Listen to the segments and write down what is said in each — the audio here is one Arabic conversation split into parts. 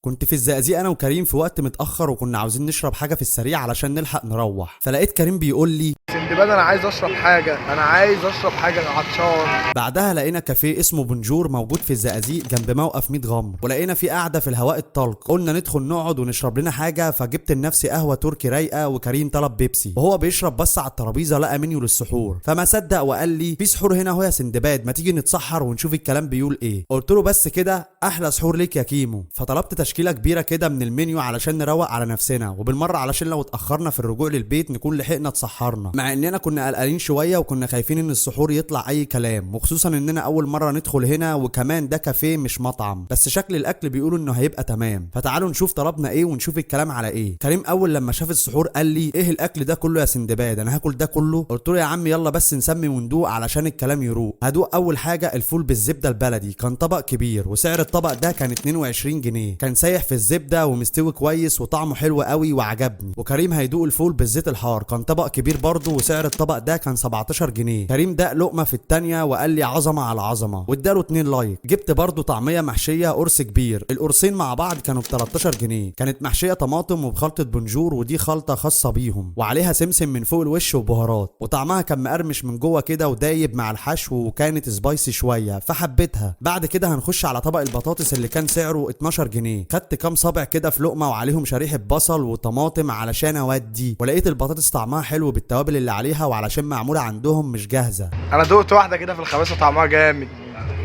كنت في الزقازيق انا وكريم في وقت متاخر، وكنا عاوزين نشرب حاجه في السريع علشان نلحق نروح، فلقيت كريم بيقول لي سندباد انا عايز اشرب حاجه، انا عايز اشرب حاجه، انا عطشان. بعدها لقينا كافيه اسمه بونجور موجود في الزقازيق جنب موقف 100 غمر، ولقينا في قاعده في الهواء الطلق، قلنا ندخل نقعد ونشرب لنا حاجه، فجبت لنفسي قهوه تركي رايقه وكريم طلب بيبسي، وهو بيشرب بص على الترابيزه لقى منيو للسحور، فما صدق وقال لي في سحور هنا اهو يا سندباد، ما تيجي نتسحر ونشوف الكلام بيقول ايه. قلت له بس كده احلى سحور ليك يا كيمو، فطلبت تشكيله كبيره كده من المنيو علشان نروق على نفسنا، وبالمره علشان لو اتاخرنا في الرجوع للبيت نكون لحقنا اتسحرنا، مع اننا كنا قلقانين شويه وكنا خايفين ان السحور يطلع اي كلام، وخصوصا اننا اول مره ندخل هنا، وكمان ده كافيه مش مطعم، بس شكل الاكل بيقولوا انه هيبقى تمام، فتعالوا نشوف طلبنا ايه ونشوف الكلام على ايه. كريم اول لما شاف السحور قال لي ايه الاكل ده كله يا سندباد، انا هاكل ده كله؟ قلت له يا عم يلا بس نسمي وندوق علشان الكلام يروق. هدوق اول حاجه الفول بالزبده البلدي، كان طبق كبير وسعر الطبق ده كان 22 جنيه، كان سايح في الزبده ومستوي كويس وطعمه حلو قوي وعجبني. وكريم هيدوق الفول بالزيت الحار، كان طبق كبير برضه وسعر الطبق ده كان 17 جنيه. كريم دق لقمه في الثانيه وقال لي عظمه على عظمه، واداله 2 لايك. جبت برضه طعميه محشيه قرص كبير، القرصين مع بعض كانوا ب 13 جنيه، كانت محشيه طماطم وبخلطه بونجور، ودي خلطه خاصه بيهم، وعليها سمسم من فوق الوش وبهارات، وطعمها كان مقرمش من جوه كده ودايب مع الحشو، وكانت سبايسي شويه فحبيتها. بعد كده هنخش على طبق البطاطس اللي كان سعره 12 جنيه، خدت كام صابع كده في لقمه وعليهم شريحه بصل وطماطم علشان اودي، ولقيت البطاطس طعمها حلو بالتوابل اللي عليها وعلشان معموله عندهم مش جاهزه. انا دقت واحده كده في الخباثه طعمها جامد.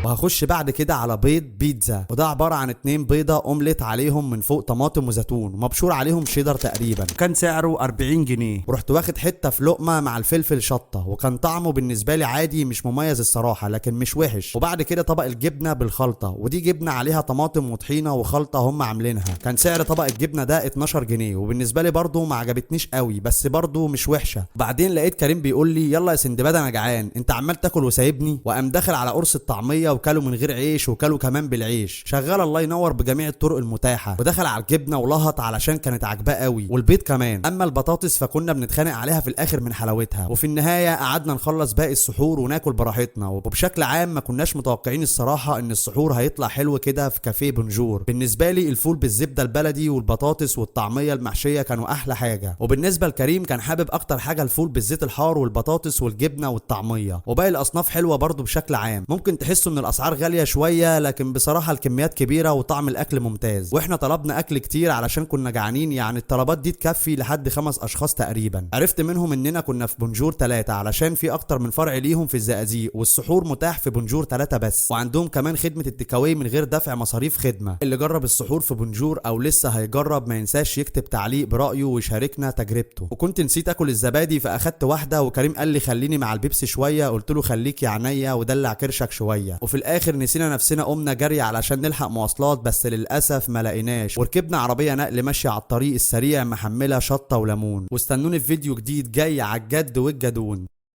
وهخش بعد كده على بيض بيتزا، وده عباره عن 2 بيضه اومليت عليهم من فوق طماطم وزيتون ومبشور عليهم شيدر تقريبا، كان سعره 40 جنيه، ورحت واخد حته في لقمه مع الفلفل شطه، وكان طعمه بالنسبه لي عادي مش مميز الصراحه لكن مش وحش. وبعد كده طبق الجبنه بالخلطه، ودي جبنه عليها طماطم وطحينه وخلطه هم عاملينها، كان سعر طبق الجبنه ده 12 جنيه، وبالنسبه لي برضه ما عجبتنيش قوي بس برضه مش وحشه. بعدين لقيت كريم بيقول لي يلا يا سندباد انا جعان، انت عمال تاكل وسايبني، وقام داخل على قرص الطعميه وكله من غير عيش وكله كمان بالعيش، شغال الله ينور بجميع الطرق المتاحه، ودخل على الجبنه ولهط علشان كانت عاجباه قوي، والبيض كمان. اما البطاطس فكنا بنتخانق عليها في الاخر من حلاوتها، وفي النهايه قعدنا نخلص باقي السحور وناكل براحتنا. وبشكل عام ما كناش متوقعين الصراحه ان السحور هيطلع حلو كده في كافيه بونجور. بالنسبه لي الفول بالزبده البلدي والبطاطس والطعميه المحشيه كانوا احلى حاجه، وبالنسبه لكريم كان حابب اكتر حاجه الفول بالزيت الحار والبطاطس والجبنه والطعميه، وباقي الاصناف حلوه برضو بشكل عام. ممكن تحسوا ان الاسعار غاليه شويه لكن بصراحه الكميات كبيره وطعم الاكل ممتاز، واحنا طلبنا اكل كتير علشان كنا جعانين، يعني الطلبات دي تكفي لحد 5 اشخاص تقريبا. عرفت منهم اننا كنا في بونجور 3 علشان في اكتر من فرع ليهم في الزقازيق، والسحور متاح في بونجور 3 بس، وعندهم كمان خدمه التيكاوي من غير دفع مصاريف خدمه. اللي جرب السحور في بونجور او لسه هيجرب ما ينساش يكتب تعليق برايه ويشاركنا تجربته. وكنت نسيت اكل الزبادي فاخدت واحده، وكريم قال لي خليني مع البيبسي شويه، قلت له خليك يا عينيا ودلع كرشك شويه. وفي الاخر نسينا نفسنا، قمنا جري علشان نلحق مواصلات بس للاسف ما لقيناش، وركبنا عربيه نقل ماشيه على الطريق السريع محمله شطه وليمون. واستنوني في فيديو جديد جاي على الجد والجدون.